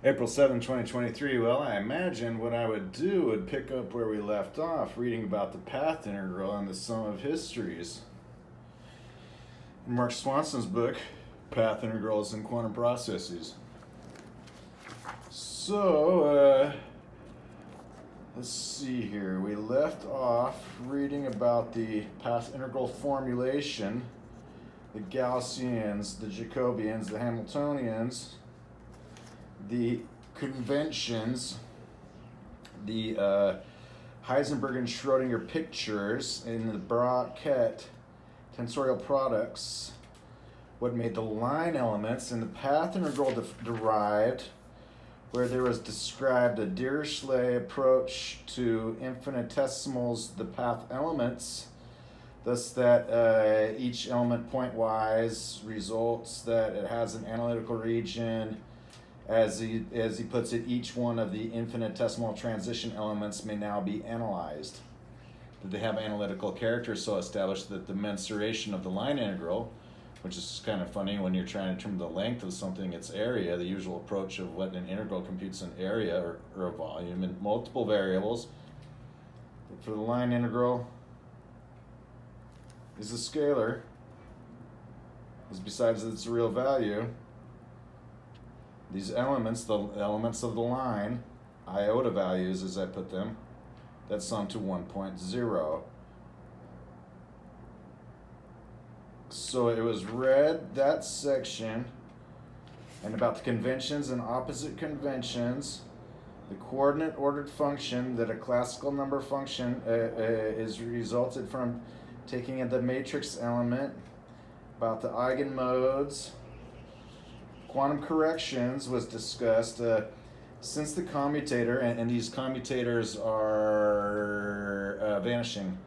April 7, 2023. Well, I imagine what I would do would pick up where we left off, reading about the path integral and the sum of histories. In Mark Swanson's book, Path Integrals and Quantum Processes. So, let's see here. We left off reading about the path integral formulation, the Gaussians, the Jacobians, the Hamiltonians, the conventions, the Heisenberg and Schrodinger pictures, and the Broglie tensorial products, what made the line elements, and the path integral derived, where there was described a Dirichlet approach to infinitesimals, the path elements, thus that each element pointwise results that it has an analytical region. As he puts it, each one of the infinitesimal transition elements may now be analyzed. That they have analytical character so established that the mensuration of the line integral, which is kind of funny when you're trying to determine the length of something, its area, the usual approach of what an integral computes an area or a volume in multiple variables. But for the line integral is a scalar, is besides its real value, these elements, the elements of the line, iota-values as I put them, that sum to 1.0. So it was read, that section, and about the conventions and opposite conventions, the coordinate ordered function, that a classical number function is resulted from taking in the matrix element, about the eigenmodes. Quantum corrections was discussed. Since the commutator, and these commutators are vanishing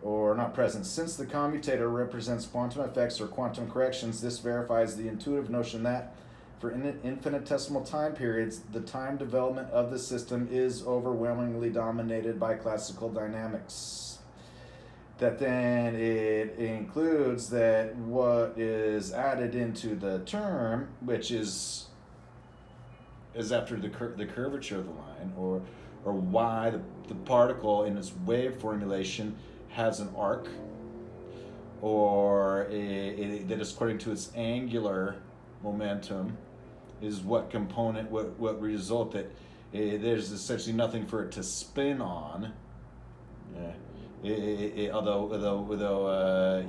or not present, since the commutator represents quantum effects or quantum corrections, this verifies the intuitive notion that for infinitesimal time periods, the time development of the system is overwhelmingly dominated by classical dynamics. That then it includes that what is added into the term, which is after the curvature of the line, or why the particle in its wave formulation has an arc, or that is according to its angular momentum, is what component, what result that there's essentially nothing for it to spin on. Although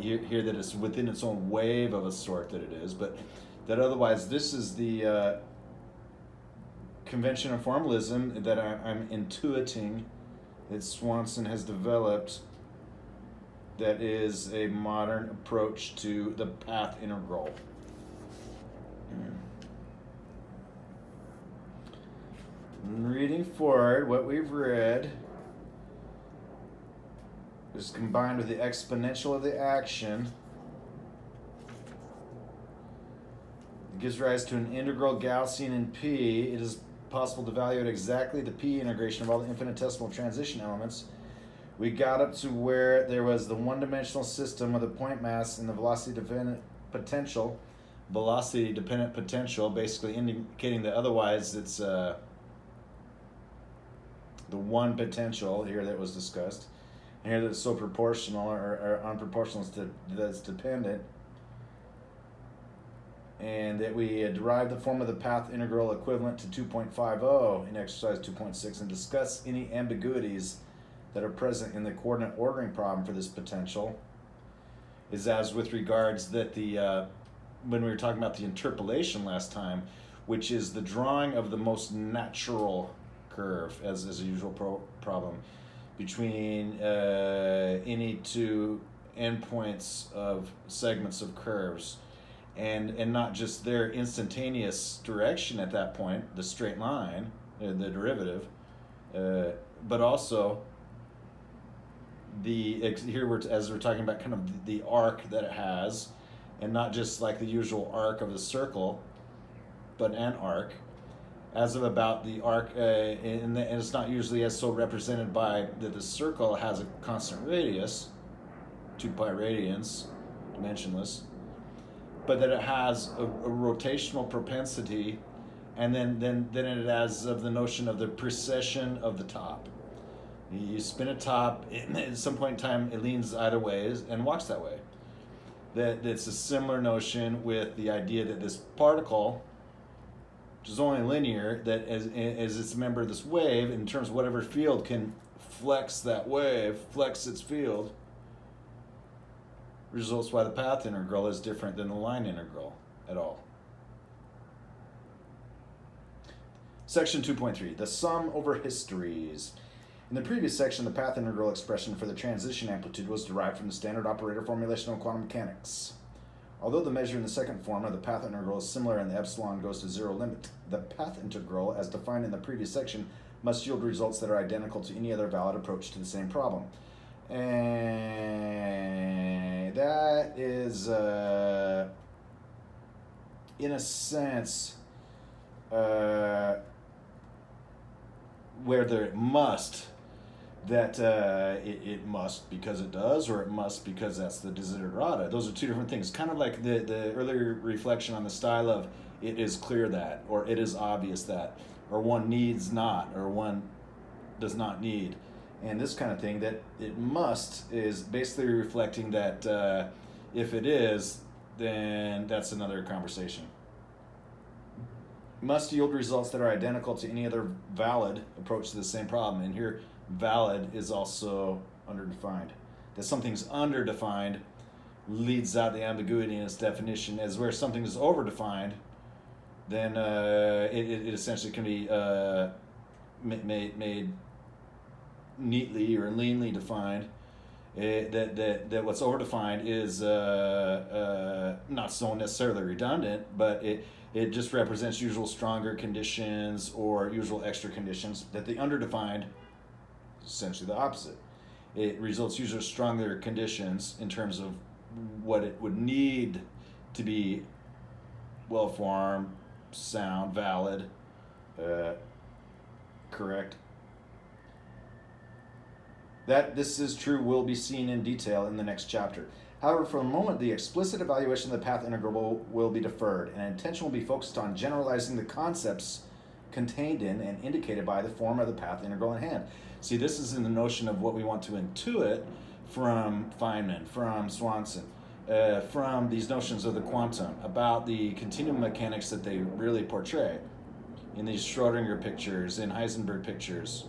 here that it's within its own wave of a sort that it is, but that otherwise this is the convention and formalism that I'm intuiting that Swanson has developed, that is a modern approach to the path integral. Reading forward, what we've read is combined with the exponential of the action. It gives rise to an integral Gaussian in P. It is possible to evaluate exactly the P integration of all the infinitesimal transition elements. We got up to where there was the one-dimensional system with a point mass and the velocity-dependent potential, basically indicating that otherwise it's the one potential here that was discussed. And here that's so proportional or unproportional that's dependent. And that we derive the form of the path integral equivalent to 2.50 in exercise 2.6 and discuss any ambiguities that are present in the coordinate ordering problem for this potential. Is as with regards that the when we were talking about the interpolation last time, which is the drawing of the most natural curve as a usual problem between any two endpoints of segments of curves, and not just their instantaneous direction at that point, the straight line, the derivative, but also here as we're talking about kind of the arc that it has, and not just like the usual arc of a circle, but an arc. As of about the arc, and it's not usually as so represented by that the circle has a constant radius, 2 pi radians, dimensionless, but that it has a rotational propensity And then it has of the notion of the precession of the top. You spin a top, at some point in time it leans either way and walks that way. That it's a similar notion with the idea that this particle, which is only linear, that as it's a member of this wave, in terms of whatever field can flex that wave, flex its field, results why the path integral is different than the line integral at all. Section 2.3, the sum over histories. In the previous section, the path integral expression for the transition amplitude was derived from the standard operator formulation of quantum mechanics. Although the measure in the second form of the path integral is similar and the epsilon goes to zero limit, the path integral, as defined in the previous section, must yield results that are identical to any other valid approach to the same problem. And that is, in a sense, where there must, that it must because it does, or it must because that's the desiderata. Those are two different things. Kind of like the earlier reflection on the style of it is clear that, or it is obvious that, or one needs not, or one does not need. And this kind of thing, that it must is basically reflecting that if it is, then that's another conversation. Must yield results that are identical to any other valid approach to the same problem. And here, valid is also underdefined. That something's underdefined leads out the ambiguity in its definition, as where something is overdefined, then it essentially can be made neatly or leanly defined. That what's overdefined is not so necessarily redundant, but it just represents usual stronger conditions or usual extra conditions. That the underdefined is essentially the opposite. It results usually stronger conditions in terms of what it would need to be well-formed, sound, valid, correct. That this is true will be seen in detail in the next chapter. However, for the moment, the explicit evaluation of the path integral will be deferred, and attention will be focused on generalizing the concepts contained in and indicated by the form of the path integral in hand. See, this is in the notion of what we want to intuit from Feynman, from Swanson, from these notions of the quantum, about the continuum mechanics that they really portray in these Schrodinger pictures, in Heisenberg pictures,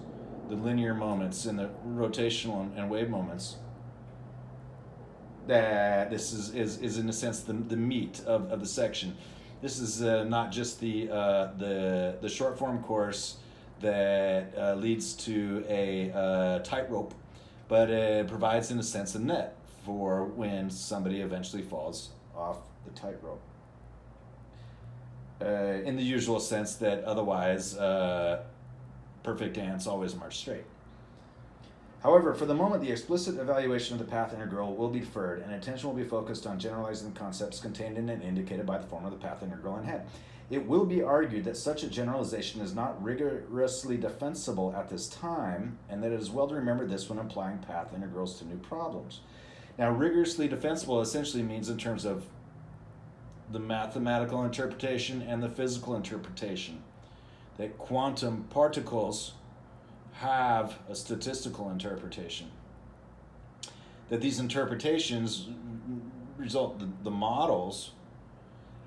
the linear moments and the rotational and wave moments. That this is in a sense the meat of the section. This is not just the short form course that leads to a tightrope, but it provides in a sense a net for when somebody eventually falls off the tightrope. In the usual sense that otherwise perfect ants always march straight. However, for the moment, the explicit evaluation of the path integral will be deferred, and attention will be focused on generalizing the concepts contained in and indicated by the form of the path integral in head. It will be argued that such a generalization is not rigorously defensible at this time, and that it is well to remember this when applying path integrals to new problems. Now, rigorously defensible essentially means in terms of the mathematical interpretation and the physical interpretation, that quantum particles have a statistical interpretation. That these interpretations result the models,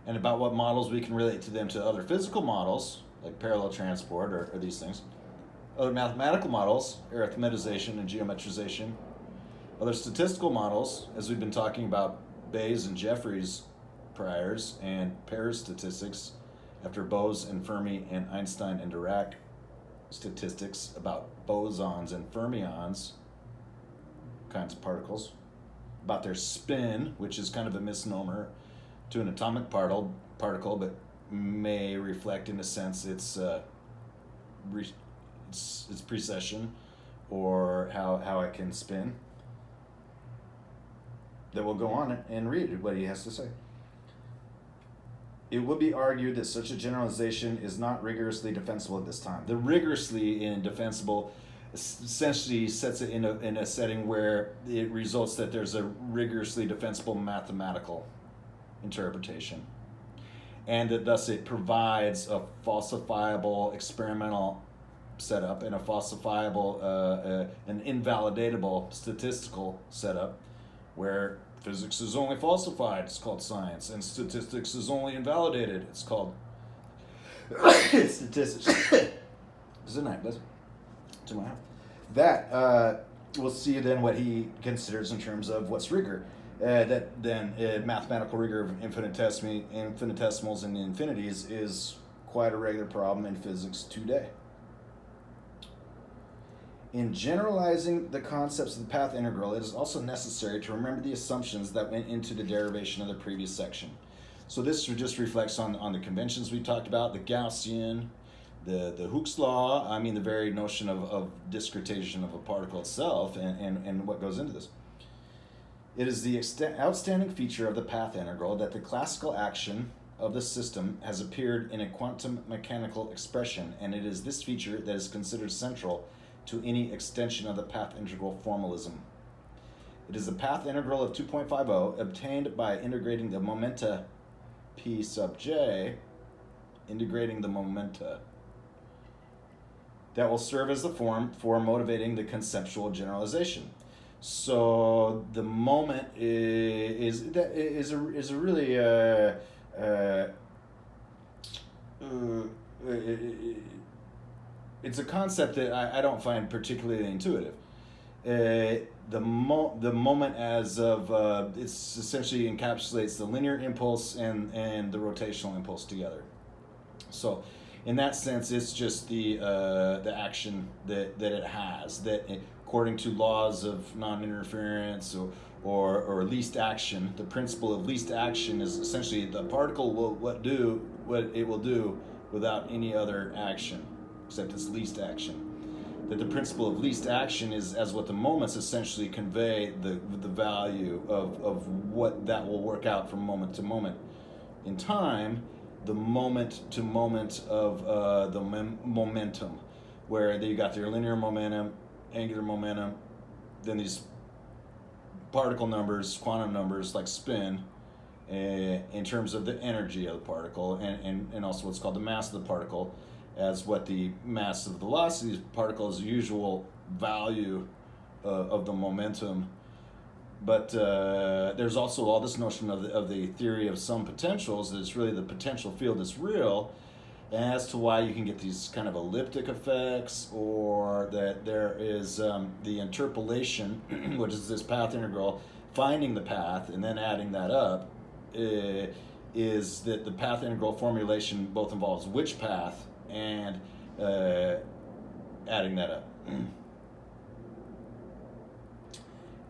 and about what models we can relate to them to other physical models, like parallel transport or these things, other mathematical models, arithmetization and geometrization, other statistical models, as we've been talking about Bayes and Jeffreys priors, and pair statistics after Bose and Fermi and Einstein and Dirac statistics about bosons and fermions, kinds of particles, about their spin, which is kind of a misnomer to an atomic particle, but may reflect in a sense its precession or how it can spin. That we'll go on and read what he has to say. It would be argued that such a generalization is not rigorously defensible at this time. The rigorously indefensible essentially sets it in a setting where it results that there's a rigorously defensible mathematical interpretation. and that thus it provides a falsifiable experimental setup and a falsifiable, an invalidatable statistical setup, where physics is only falsified, it's called science, and statistics is only invalidated, it's called statistics. It's a night, does it? To my house. That we'll see then what he considers in terms of what's rigor. That then mathematical rigor of infinitesimals and infinities is quite a regular problem in physics today. In generalizing the concepts of the path integral, it is also necessary to remember the assumptions that went into the derivation of the previous section. So this just reflects on the conventions we talked about, the Gaussian, the Hooke's law, the very notion of discretization of a particle itself and what goes into this. It is the outstanding feature of the path integral that the classical action of the system has appeared in a quantum mechanical expression, and it is this feature that is considered central to any extension of the path integral formalism. It is the path integral of 2.50 obtained by integrating the momenta p sub j, integrating the momenta, that will serve as the form for motivating the conceptual generalization. So the moment is a really it's a concept that I don't find particularly intuitive. The moment as of it essentially encapsulates the linear impulse and the rotational impulse together. So in that sense, it's just the action that it has, that according to laws of non-interference or least action, the principle of least action is essentially the particle will do what it will do without any other action, except its least action. That the principle of least action is as what the moments essentially convey the value of what that will work out from moment to moment in time, the moment to moment of the momentum, where you got your linear momentum, angular momentum, then these particle numbers, quantum numbers like spin, in terms of the energy of the particle, and also what's called the mass of the particle, as what the mass of the velocity of the particle is the usual value of the momentum. But there's also all this notion of the theory of some potentials, that it's really the potential field that's real, as to why you can get these kind of elliptic effects, or that there is the interpolation, which is this path integral, finding the path and then adding that up, is that the path integral formulation both involves which path and adding that up.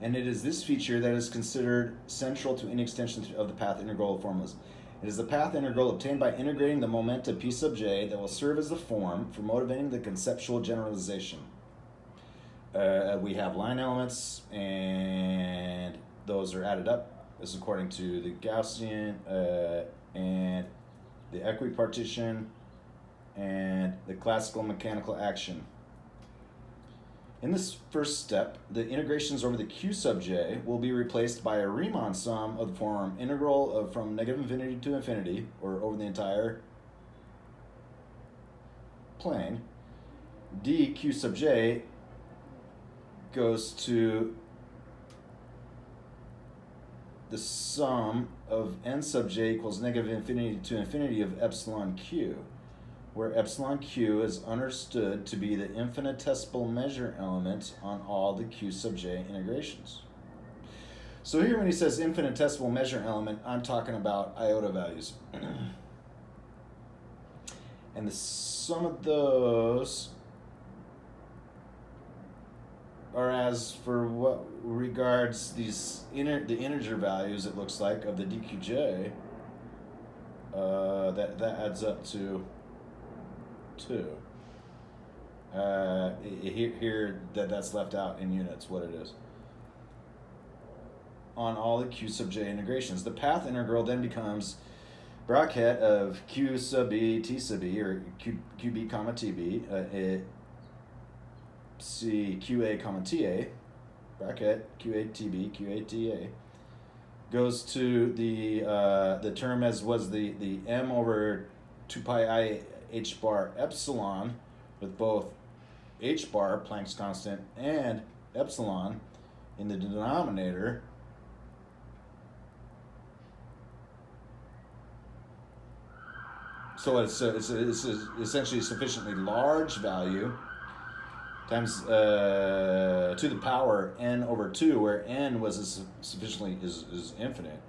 And it is this feature that is considered central to any extension of the path integral formalism. It is the path integral obtained by integrating the momenta p sub j that will serve as the form for motivating the conceptual generalization. We have line elements, and those are added up. This is according to the Gaussian and the equipartition and the classical mechanical action. In this first step, the integrations over the q sub j will be replaced by a Riemann sum of the form integral from negative infinity to infinity, or over the entire plane. dq sub j goes to the sum of n sub j equals negative infinity to infinity of epsilon q, where epsilon q is understood to be the infinitesimal measure element on all the q sub j integrations. So here when he says infinitesimal measure element, I'm talking about iota values. And the sum of those are as for what regards these the integer values, it looks like, of the dqj, that adds up to 2. Here that's left out in units what it is. On all the q sub j integrations, the path integral then becomes bracket of q sub b t sub b, or qb comma tb, c qa comma ta, bracket qa tb qa ta, goes to the term as was the m over 2 pi I h bar epsilon, with both h bar, Planck's constant, and epsilon in the denominator. So it's essentially a sufficiently large value times to the power n over 2, where n was sufficiently is infinite,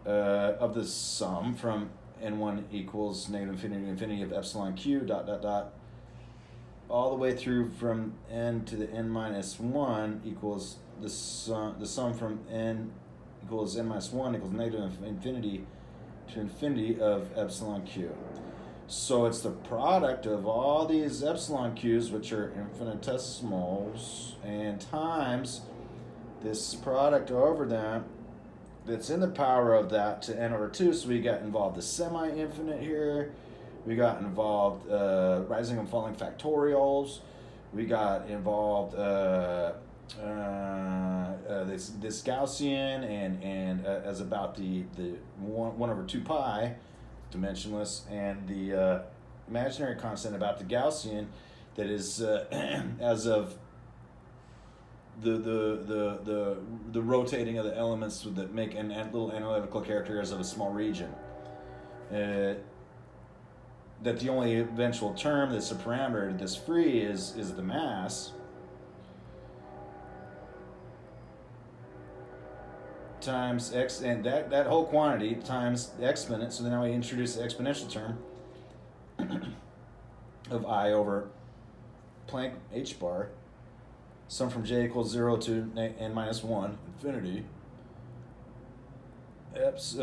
of the sum from n1 equals negative infinity to infinity of epsilon q dot dot dot all the way through from n to the n minus 1 equals the sum from n equals n minus 1 equals negative infinity to infinity of epsilon q. So it's the product of all these epsilon q's, which are infinitesimals, and times this product over them that's in the power of that to n over 2. So we got involved the semi-infinite here. We got involved rising and falling factorials. We got involved this Gaussian and as about the 1 over 2 pi, dimensionless, and the imaginary constant about the Gaussian that is as of the rotating of the elements that make a little analytical character as of a small region. That the only eventual term that's a parameter that's free is the mass times x, and that whole quantity times the exponent. So now we introduce the exponential term of I over Planck h bar, sum from j equals 0 to n minus 1 infinity, as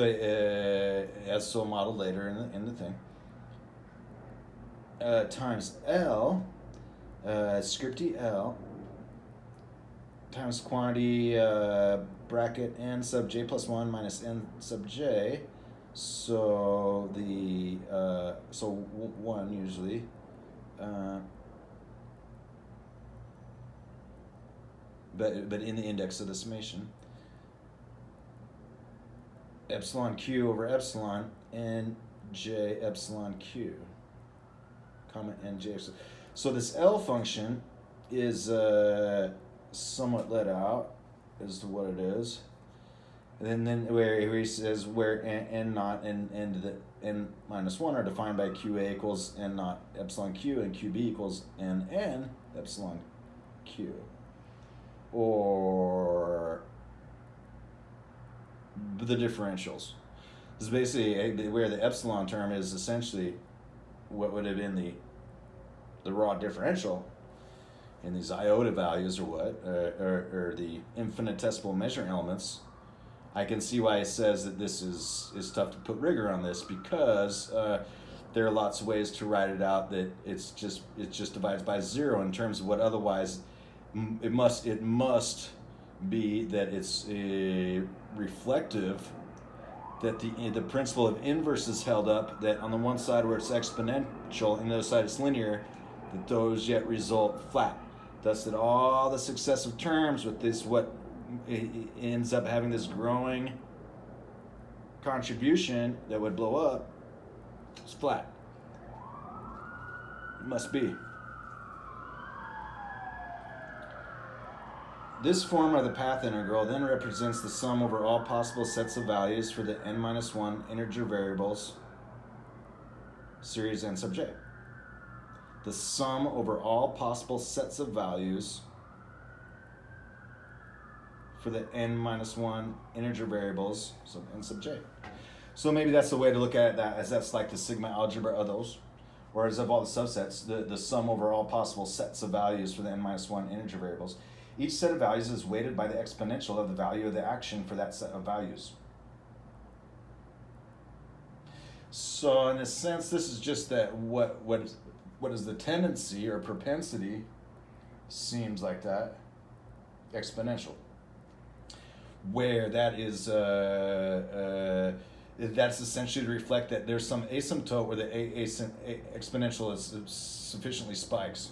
so modeled later in the thing, times L, scripty L, times quantity bracket n sub j plus 1 minus n sub j. So the 1 usually. But in the index of the summation, epsilon q over epsilon n j epsilon q, comma n j epsilon. So this L function is somewhat let out as to what it is, and then where he says where n naught and the n minus 1 are defined by qa equals n naught epsilon q and qb equals n epsilon q, or the differentials. This is basically where the epsilon term is essentially what would have been the raw differential in these iota values, or what, or the infinitesimal measuring elements. I can see why it says that this is tough to put rigor on this, because there are lots of ways to write it out that it just divides by 0 in terms of what otherwise it must be that it's reflective, that the principle of inverse is held up, that on the one side where it's exponential and the other side it's linear, that those yet result flat. Thus that all the successive terms with this, what ends up having this growing contribution that would blow up, is flat. It must be. This form of the path integral then represents the sum over all possible sets of values for the n minus 1 integer variables series n sub j. The sum over all possible sets of values for the n minus 1 integer variables, so n sub j. So maybe that's the way to look at it, that as that's like the sigma algebra of those, or as of all the subsets, the sum over all possible sets of values for the n minus 1 integer variables. Each set of values is weighted by the exponential of the value of the action for that set of values. So in a sense, this is just that what is the tendency or propensity seems like that, exponential, where that is that's essentially to reflect that there's some asymptote where the exponential is sufficiently spikes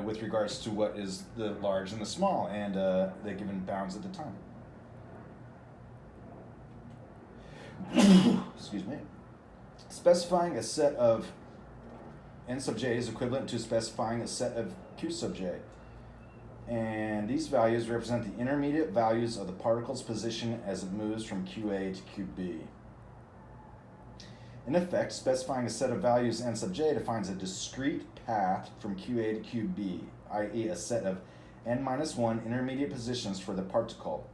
with regards to what is the large and the small, and the given bounds at the time. excuse me, specifying a set of n sub j is equivalent to specifying a set of q sub j. And these values represent the intermediate values of the particle's position as it moves from QA to QB. In effect, specifying a set of values n sub j defines a discrete path from QA to QB, i.e. a set of n minus 1 intermediate positions for the particle.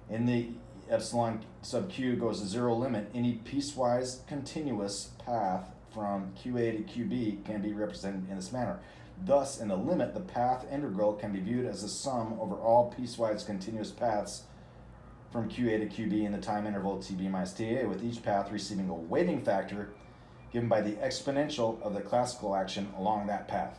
In the epsilon sub q goes to zero limit, any piecewise continuous path from QA to QB can be represented in this manner. Thus, in the limit, the path integral can be viewed as a sum over all piecewise continuous paths from QA to QB in the time interval TB minus TA, with each path receiving a weighting factor given by the exponential of the classical action along that path.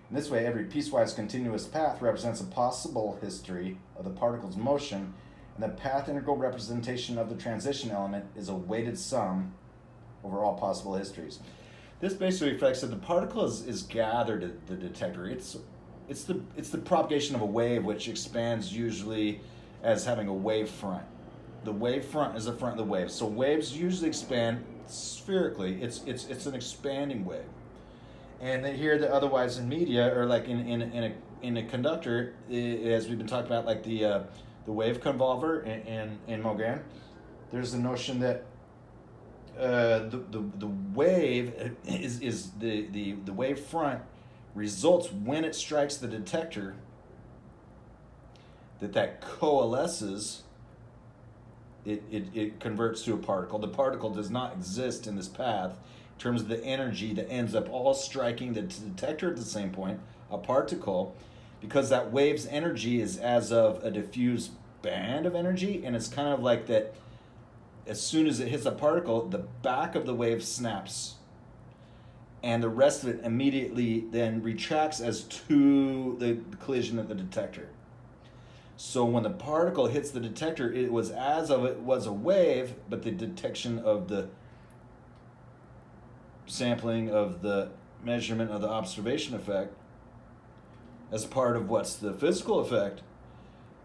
In this way, every piecewise continuous path represents a possible history of the particle's motion, and the path integral representation of the transition element is a weighted sum over all possible histories. This basically reflects that the particle is gathered at the detector. It's the propagation of a wave, which expands usually as having a wave front. The wave front is the front of the wave. So waves usually expand spherically. It's an expanding wave. And then here, the otherwise in media, or like in a conductor, as we've been talking about, like the wave convolver in Mogan, there's the notion that the wave is the wave front results when it strikes the detector, that coalesces, it converts to a particle. The particle does not exist in this path in terms of the energy that ends up all striking the detector at the same point, a particle, because that wave's energy is as of a diffuse band of energy, and it's kind of like that. As soon as it hits a particle, the back of the wave snaps, and the rest of it immediately then retracts as to the collision at the detector. So when the particle hits the detector, it was as of it was a wave, but the detection of the sampling of the measurement of the observation effect as part of what's the physical effect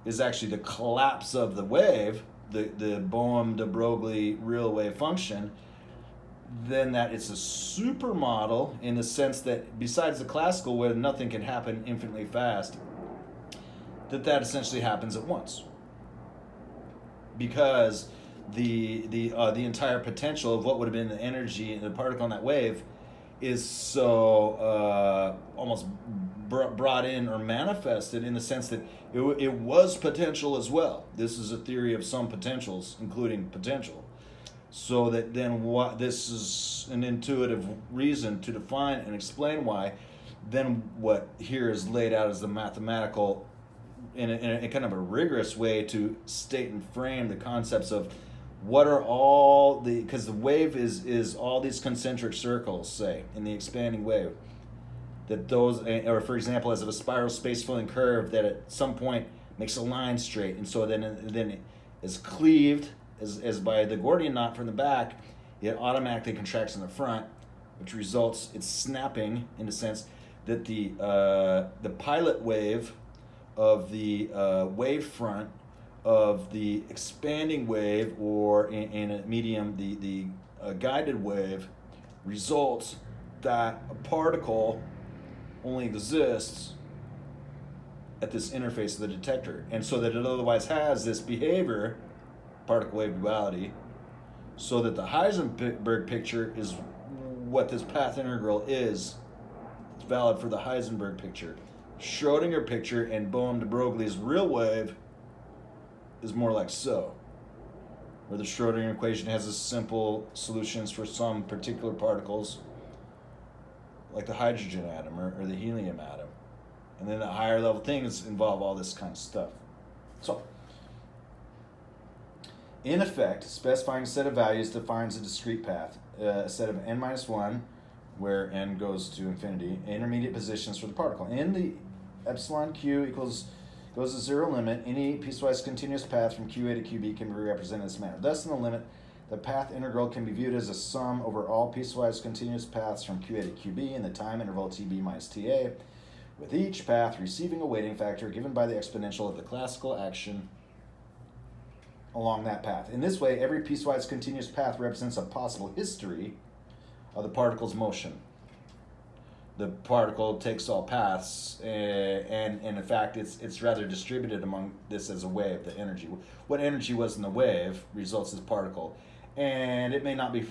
is actually the collapse of the wave, the Bohm, the Broglie real wave function. Then that it's a supermodel in the sense that besides the classical where nothing can happen infinitely fast, that essentially happens at once, because the entire potential of what would have been the energy in the particle on that wave is so almost brought in or manifested in the sense that it was potential as well. This is a theory of some potentials, including potential. So that then this is an intuitive reason to define and explain why. Then what here is laid out as the mathematical, in a kind of a rigorous way to state and frame the concepts of what are all the, because the wave is all these concentric circles, say, in the expanding wave. That those, or for example, as of a spiral space-filling curve that at some point makes a line straight, and so then it is cleaved as by the Gordian knot from the back, it automatically contracts in the front, which results it's snapping in a sense that the pilot wave of the wave front of the expanding wave, or in a medium the guided wave, results that a particle only exists at this interface of the detector, and so that it otherwise has this behavior, particle wave duality, so that the Heisenberg picture is what this path integral is. It's valid for the Heisenberg picture. Schrodinger picture and Bohm de Broglie's real wave is more like so, where the Schrodinger equation has a simple solutions for some particular particles, like the hydrogen atom or the helium atom. And then the higher level things involve all this kind of stuff. So, in effect, specifying a set of values defines a discrete path, a set of n minus 1, where n goes to infinity, intermediate positions for the particle. In the epsilon q goes to zero limit, any piecewise continuous path from QA to QB can be represented in this manner. Thus, in the limit, the path integral can be viewed as a sum over all piecewise continuous paths from QA to QB in the time interval TB minus TA, with each path receiving a weighting factor given by the exponential of the classical action along that path. In this way, every piecewise continuous path represents a possible history of the particle's motion. The particle takes all paths, and in fact, it's rather distributed among this as a wave. The energy, what energy was in the wave, results as particle, and it may not be.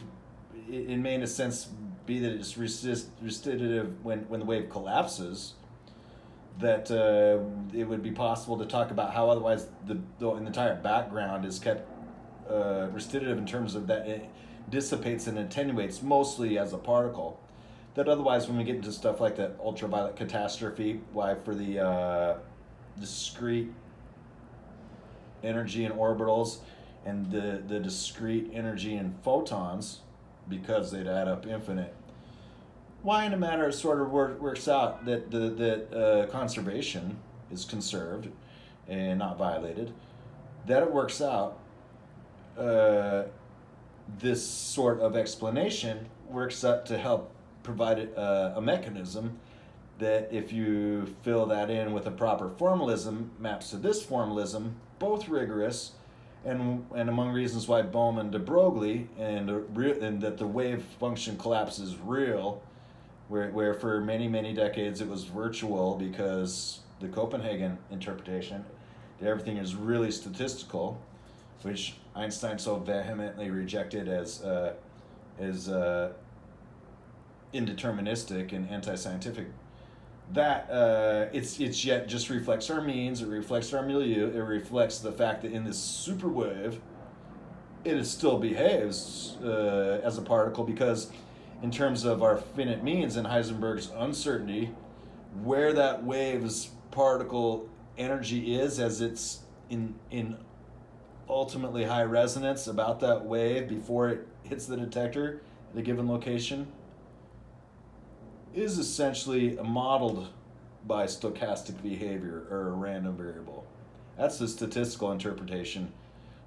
It may, in a sense, be that it's restitutive when the wave collapses. That it would be possible to talk about how otherwise the entire background is kept restitutive in terms of that it dissipates and attenuates mostly as a particle. That otherwise, when we get into stuff like that ultraviolet catastrophe, why for the discrete energy in orbitals and the discrete energy in photons, because they'd add up infinite, why in a manner it sort of works out that conservation is conserved and not violated, that it works out, this sort of explanation works out to help provide a mechanism that, if you fill that in with a proper formalism, maps to this formalism, both rigorous, and among reasons why Bohm and de Broglie and that the wave function collapse is real, where for many decades it was virtual because the Copenhagen interpretation, that everything is really statistical, which Einstein so vehemently rejected as indeterministic and anti-scientific, that it's yet just reflects our means, it reflects our milieu, it reflects the fact that in this super wave, it still behaves as a particle, because in terms of our finite means and Heisenberg's uncertainty, where that wave's particle energy is as it's in ultimately high resonance about that wave before it hits the detector at a given location, is essentially modeled by stochastic behavior or a random variable. That's the statistical interpretation.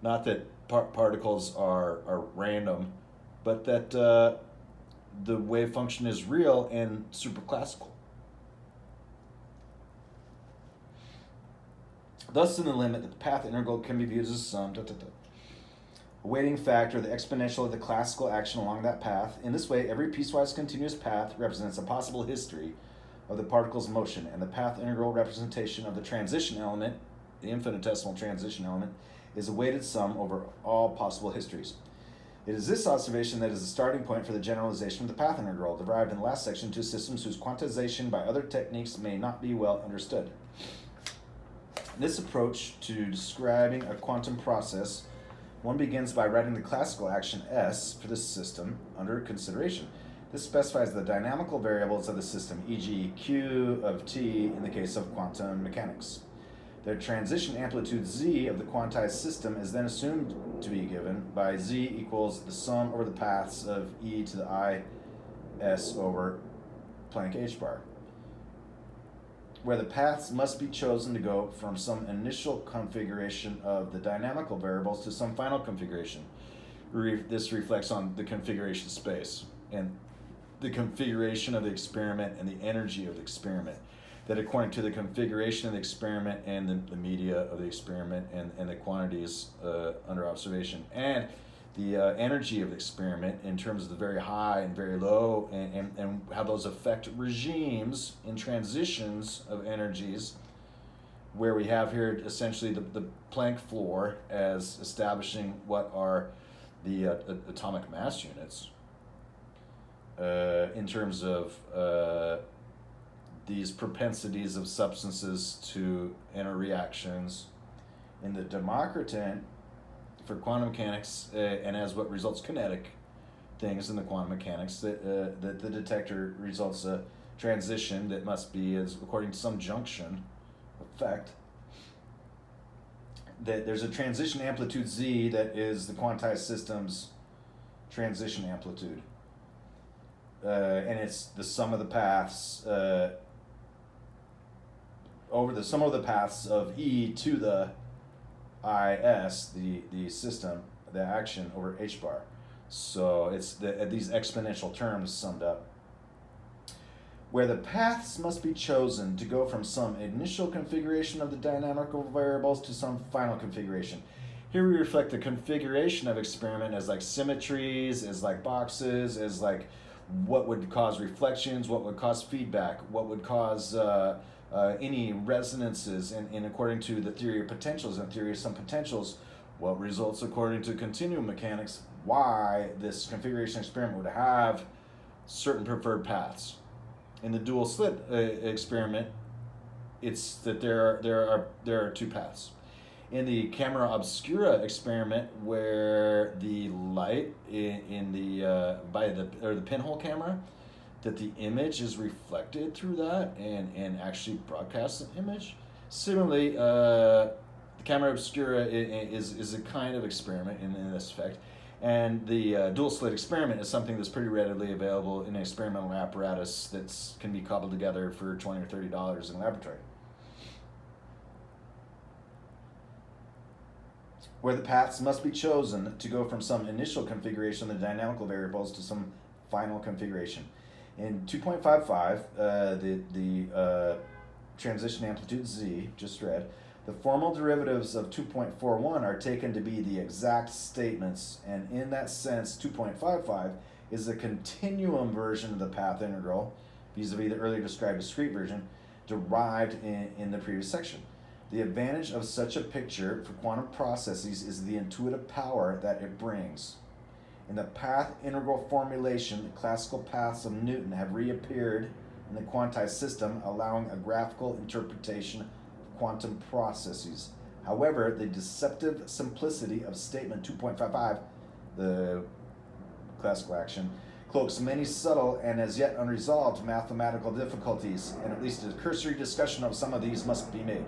Not that particles are random, but that the wave function is real and superclassical. Thus, in the limit, the path integral can be viewed as a sum. A weighting factor, the exponential of the classical action along that path. In this way, every piecewise continuous path represents a possible history of the particle's motion, and the path integral representation of the transition element, the infinitesimal transition element, is a weighted sum over all possible histories. It is this observation that is the starting point for the generalization of the path integral, derived in the last section to systems whose quantization by other techniques may not be well understood. This approach to describing a quantum process, one begins by writing the classical action S for the system under consideration. This specifies the dynamical variables of the system, e.g. Q of t in the case of quantum mechanics. Their transition amplitude z of the quantized system is then assumed to be given by z equals the sum over the paths of e to the I s over Planck h bar, where the paths must be chosen to go from some initial configuration of the dynamical variables to some final configuration. This reflects on the configuration space and the configuration of the experiment and the energy of the experiment. That according to the configuration of the experiment and the media of the experiment and the quantities under observation and the energy of the experiment in terms of the very high and very low and how those affect regimes in transitions of energies, where we have here essentially the Planck floor as establishing what are the atomic mass units in terms of these propensities of substances to enter reactions. In the Democritan for quantum mechanics, and as what results kinetic things in the quantum mechanics, that the detector results a transition that must be as according to some junction effect. That there's a transition amplitude z that is the quantized system's transition amplitude, and it's the sum of the paths over the sum of the paths of e to the is, the system, the action over h bar. So it's these exponential terms summed up, where the paths must be chosen to go from some initial configuration of the dynamical variables to some final configuration. Here we reflect the configuration of experiment as like symmetries, as like boxes, as like what would cause reflections, what would cause feedback, what would cause any resonances, and according to the theory of potentials and theory of some potentials, what results according to continuum mechanics, why this configuration experiment would have certain preferred paths. In the dual slit experiment, it's that there are two paths. In the camera obscura experiment, where the light in the by the pinhole camera, that the image is reflected through that and actually broadcasts an image. Similarly, the camera obscura is a kind of experiment in this effect, and the dual slit experiment is something that's pretty readily available in an experimental apparatus that can be cobbled together for $20 or $30 in a laboratory. Where the paths must be chosen to go from some initial configuration of the dynamical variables to some final configuration. In 2.55, the transition amplitude z, just read, the formal derivatives of 2.41 are taken to be the exact statements, and in that sense, 2.55 is a continuum version of the path integral, vis-a-vis the earlier described discrete version, derived in the previous section. The advantage of such a picture for quantum processes is the intuitive power that it brings. In the path integral formulation, the classical paths of Newton have reappeared in the quantized system, allowing a graphical interpretation of quantum processes. However, the deceptive simplicity of statement 2.55, the classical action, cloaks many subtle and as yet unresolved mathematical difficulties, and at least a cursory discussion of some of these must be made,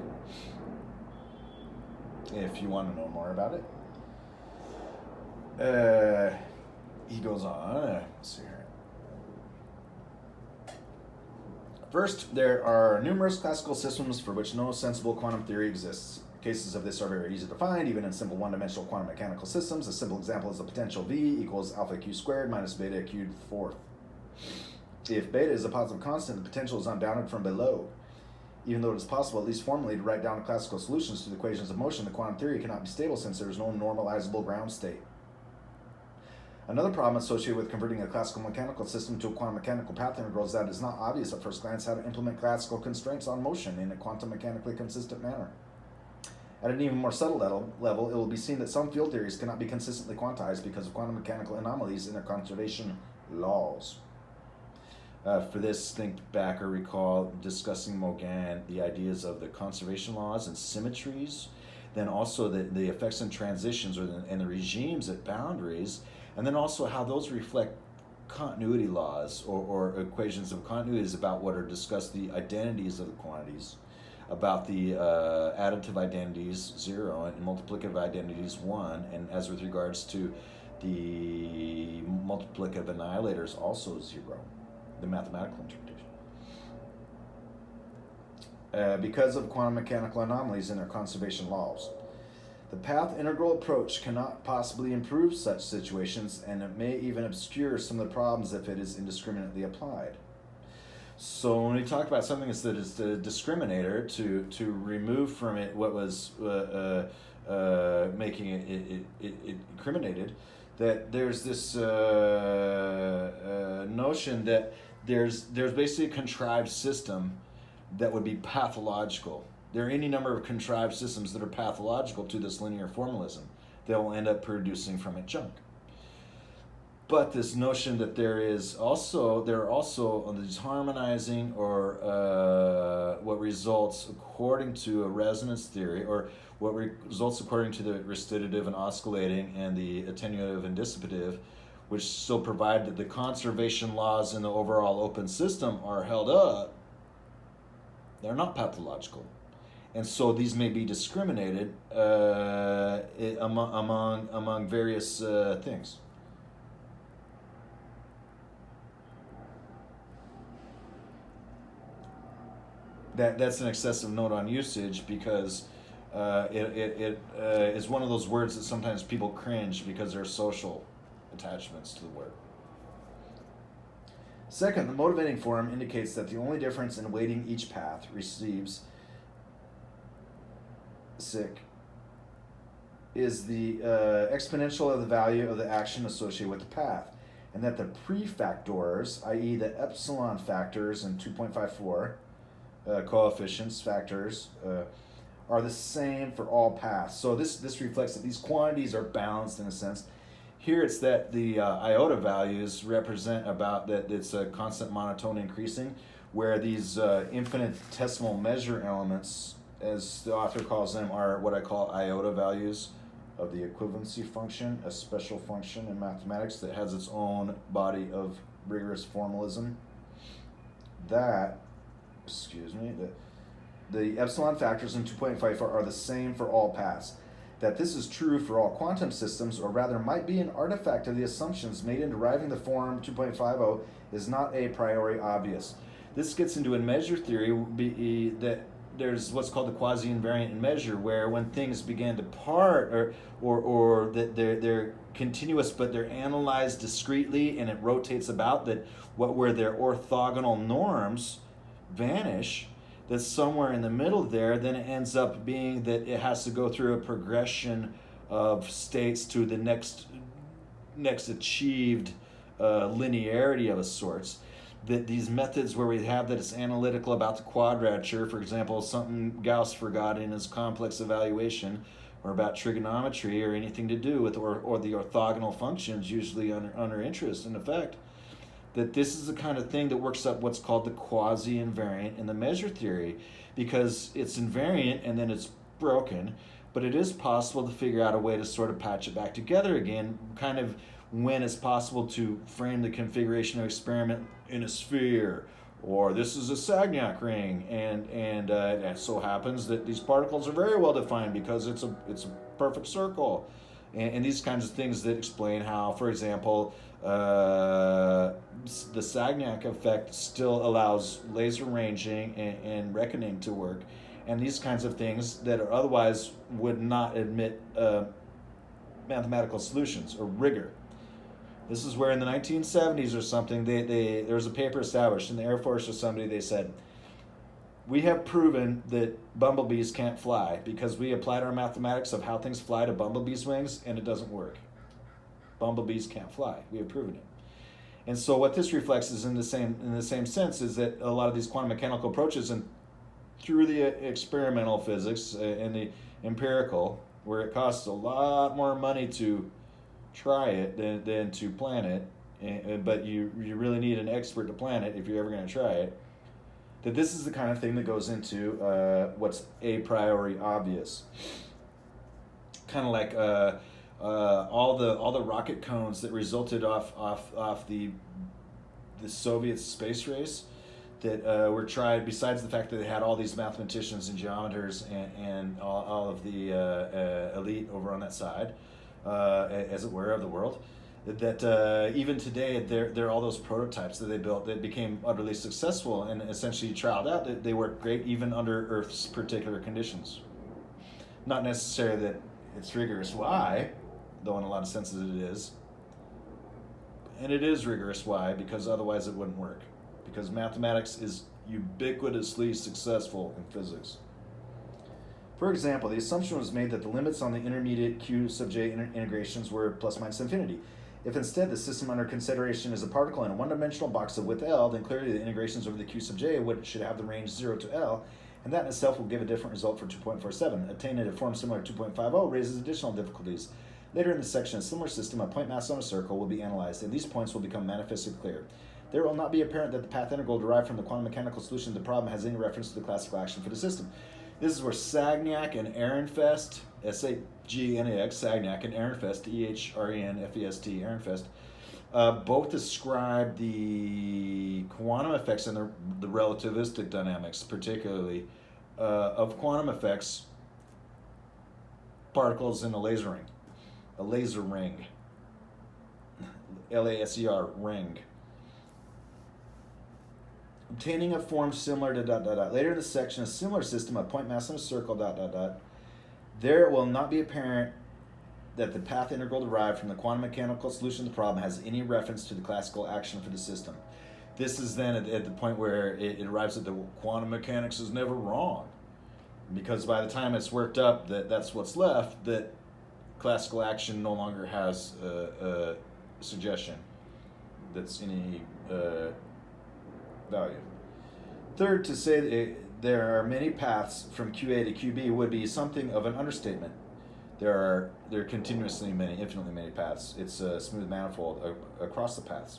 if you want to know more about it. He goes on, let's see here. First, there are numerous classical systems for which no sensible quantum theory exists. Cases of this are very easy to find, even in simple one-dimensional quantum mechanical systems. A simple example is the potential V equals alpha q squared minus beta q fourth. If beta is a positive constant, the potential is unbounded from below. Even though it is possible, at least formally, to write down classical solutions to the equations of motion, the quantum theory cannot be stable since there is no normalizable ground state. Another problem associated with converting a classical mechanical system to a quantum mechanical path integral is that it is not obvious at first glance how to implement classical constraints on motion in a quantum mechanically consistent manner. At an even more subtle level, it will be seen that some field theories cannot be consistently quantized because of quantum mechanical anomalies in their conservation laws. For this, think back or recall discussing Gauguin the ideas of the conservation laws and symmetries, then also the effects and transitions and the regimes at boundaries, and then also how those reflect continuity laws or equations of continuities about what are discussed, the identities of the quantities, about the additive identities 0 and multiplicative identities 1, and as with regards to the multiplicative annihilators also 0, the mathematical interpretation. Because of quantum mechanical anomalies in their conservation laws. The path integral approach cannot possibly improve such situations, and it may even obscure some of the problems if it is indiscriminately applied. So when we talk about something that is the discriminator, to remove from it what was making it incriminated, that there's this notion that there's basically a contrived system that would be pathological. There are any number of contrived systems that are pathological to this linear formalism that will end up producing from it junk. But this notion that there are also these harmonizing or what results according to a resonance theory, or what results according to the restitutive and oscillating and the attenuative and dissipative, which still provide that the conservation laws in the overall open system are held up. They're not pathological. And so these may be discriminated among various things. That's an excessive note on usage because it is one of those words that sometimes people cringe because there are social attachments to the word. Second, the motivating form indicates that the only difference in weighting each path receives is the exponential of the value of the action associated with the path, and that the prefactors, i.e. the epsilon factors and 2.54 coefficients factors, are the same for all paths. So this reflects that these quantities are balanced in a sense. Here it's that the iota values represent about that it's a constant monotone increasing, where these infinitesimal measure elements, as the author calls them, are what I call iota values of the equivalency function, a special function in mathematics that has its own body of rigorous formalism. The epsilon factors in 2.54 are the same for all paths. That this is true for all quantum systems, or rather might be an artifact of the assumptions made in deriving the form 2.50, is not a priori obvious. This gets into a measure theory that there's what's called the quasi-invariant in measure, where when things begin to part or that they're continuous but they're analyzed discretely and it rotates about, that where their orthogonal norms vanish, that somewhere in the middle there, then it ends up being that it has to go through a progression of states to the next achieved linearity of a sorts. That these methods where we have that it's analytical about the quadrature, for example, something Gauss forgot in his complex evaluation, or about trigonometry, or anything to do with or the orthogonal functions usually under interest and effect, that this is the kind of thing that works up what's called the quasi-invariant in the measure theory, because it's invariant and then it's broken, but it is possible to figure out a way to sort of patch it back together again, kind of when it's possible to frame the configuration of experiment in a sphere, or this is a Sagnac ring, and it so happens that these particles are very well defined because it's a perfect circle, and these kinds of things that explain how, for example, the Sagnac effect still allows laser ranging and reckoning to work, and these kinds of things that are otherwise would not admit mathematical solutions or rigor. This is where in the 1970s or something, there was a paper established in the Air Force or somebody, they said, we have proven that bumblebees can't fly because we applied our mathematics of how things fly to bumblebees' wings, and it doesn't work. Bumblebees can't fly. We have proven it. And so what this reflects is in the same sense is that a lot of these quantum mechanical approaches, and through the experimental physics and the empirical, where it costs a lot more money to try it than to plan it, but you really need an expert to plan it if you're ever going to try it, that this is the kind of thing that goes into what's a priori obvious. Kind of like all the rocket cones that resulted off the Soviet space race that were tried, besides the fact that they had all these mathematicians and geometers and all of the elite over on that side, as it were, of the world, that even today they're all those prototypes that they built that became utterly successful and essentially trialed out that they work great even under Earth's particular conditions. Not necessarily that it's rigorous Y, though in a lot of senses it is. And it is rigorous Y because otherwise it wouldn't work. Because mathematics is ubiquitously successful in physics. For example, the assumption was made that the limits on the intermediate Q sub j integrations were plus minus infinity. If instead the system under consideration is a particle in a one-dimensional box of width L, then clearly the integrations over the Q sub j should have the range 0 to L, and that in itself will give a different result for 2.47. Obtaining a form similar to 2.50 raises additional difficulties. Later in this section, a similar system of point mass on a circle will be analyzed, and these points will become manifestly clear. There will not be apparent that the path integral derived from the quantum mechanical solution to the problem has any reference to the classical action for the system. This is where Sagnac and Ehrenfest, S-A-G-N-A-X, Sagnac, and Ehrenfest, E-H-R-E-N-F-E-S-T, Ehrenfest, both describe the quantum effects and the relativistic dynamics, particularly, of quantum effects, particles in a laser ring. A laser ring. L-A-S-E-R, ring. Obtaining a form similar to ... Later in the section, a similar system of point mass in a circle ... There it will not be apparent that the path integral derived from the quantum mechanical solution of the problem has any reference to the classical action for the system. This is then at the point where it arrives at the quantum mechanics is never wrong. Because by the time it's worked up, that's what's left, that classical action no longer has a suggestion that's any value. Third, to say that there are many paths from QA to QB would be something of an understatement. There are continuously many, infinitely many paths. It's a smooth manifold across the paths.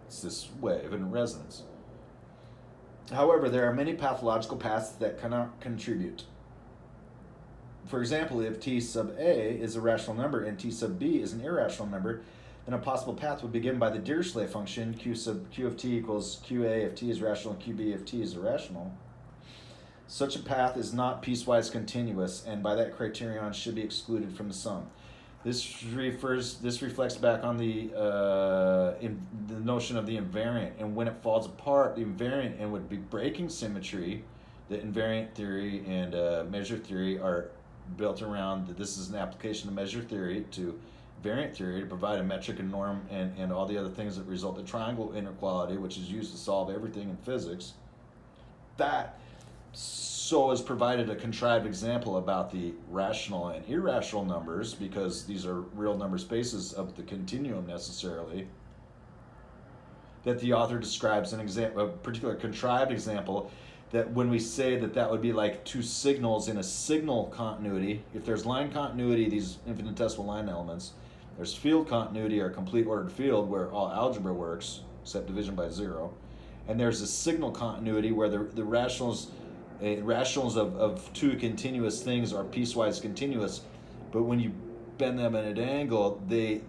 It's this wave in resonance. However, there are many pathological paths that cannot contribute. For example, if T sub A is a rational number and T sub B is an irrational number, then a possible path would be given by the Dirichlet function Q of T equals QA if T is rational and QB if T is irrational. Such a path is not piecewise continuous, and by that criterion should be excluded from the sum. This reflects back on the notion of the invariant, and when it falls apart, the invariant and would be breaking symmetry. The invariant theory and measure theory are built around that this is an application of measure theory to variant theory to provide a metric and norm and all the other things that result in triangle inequality, which is used to solve everything in physics. That so has provided a contrived example about the rational and irrational numbers, because these are real number spaces of the continuum necessarily, that the author describes a particular contrived example that when we say that would be like two signals in a signal continuity, if there's line continuity, these infinitesimal line elements, there's field continuity or complete ordered field where all algebra works, except division by zero, and there's a signal continuity where the rationals of two continuous things are piecewise continuous, but when you bend them at an angle, they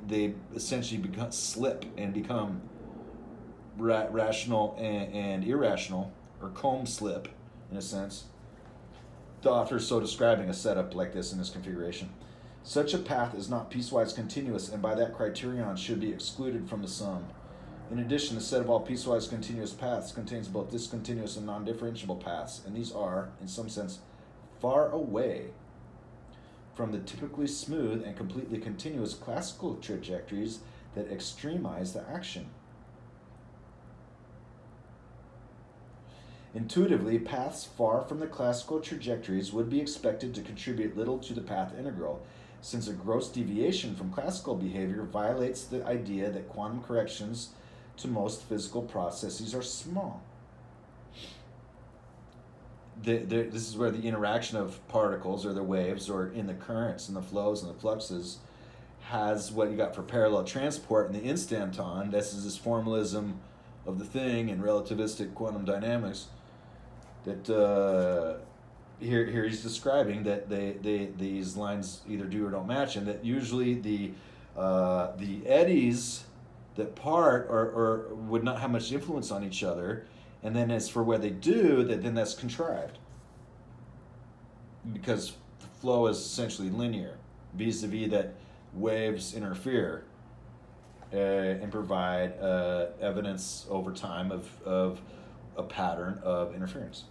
essentially slip and become rational and irrational, or comb slip in a sense. The author is so describing a setup like this in this configuration. Such a path is not piecewise continuous, and by that criterion should be excluded from the sum. In addition, the set of all piecewise continuous paths contains both discontinuous and non-differentiable paths, and these are, in some sense, far away from the typically smooth and completely continuous classical trajectories that extremize the action. Intuitively, paths far from the classical trajectories would be expected to contribute little to the path integral, since a gross deviation from classical behavior violates the idea that quantum corrections to most physical processes are small. This is where the interaction of particles or the waves or in the currents and the flows and the fluxes has what you got for parallel transport in the instanton. This is this formalism of the thing in relativistic quantum dynamics that here he's describing that these lines either do or don't match, and that usually the eddies that part or would not have much influence on each other, and then as for where they do, then that's contrived, because the flow is essentially linear vis-a-vis that waves interfere and provide evidence over time of a pattern of interference.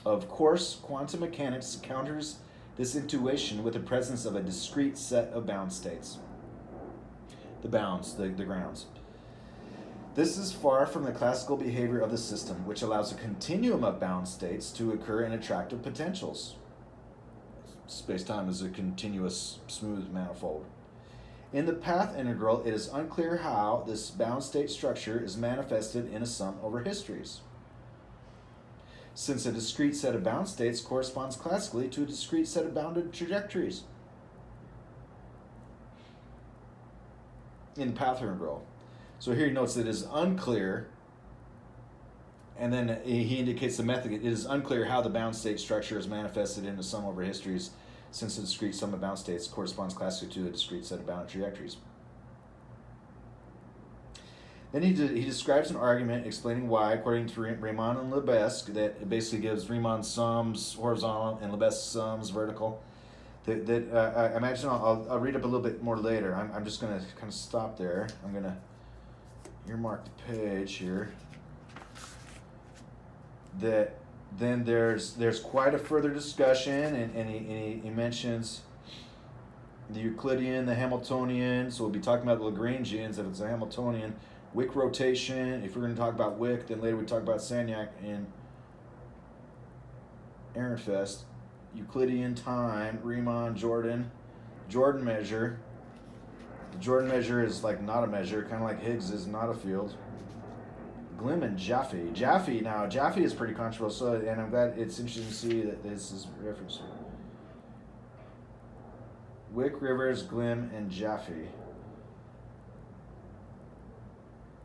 Of course, quantum mechanics counters this intuition with the presence of a discrete set of bound states. The bounds, the grounds. This is far from the classical behavior of the system, which allows a continuum of bound states to occur in attractive potentials. Space-time is a continuous, smooth manifold. In the path integral, it is unclear how this bound state structure is manifested in a sum over histories, since a discrete set of bound states corresponds classically to a discrete set of bounded trajectories. In the path integral. So here he notes that it is unclear, and then he indicates the method. It is unclear how the bound state structure is manifested in a sum over histories, since a discrete sum of bound states corresponds classically to a discrete set of bounded trajectories. Then he describes an argument explaining why, according to Riemann and Lebesgue, that it basically gives Riemann sums horizontal and Lebesgue sums vertical. I imagine I'll read up a little bit more later. I'm just going to kind of stop there. I'm going to earmark the page here. That then there's quite a further discussion, and he mentions the Euclidean, the Hamiltonian. So we'll be talking about the Lagrangians if it's a Hamiltonian. Wick rotation. If we're going to talk about Wick, then later we talk about Sagnac and Ehrenfest. Euclidean time, Riemann, Jordan measure. The Jordan measure is like not a measure, kind of like Higgs is not a field. Glim and Jaffe. Jaffe is pretty controversial, and I'm glad it's interesting to see that this is referenced. Wick, Rivers, Glim, and Jaffe.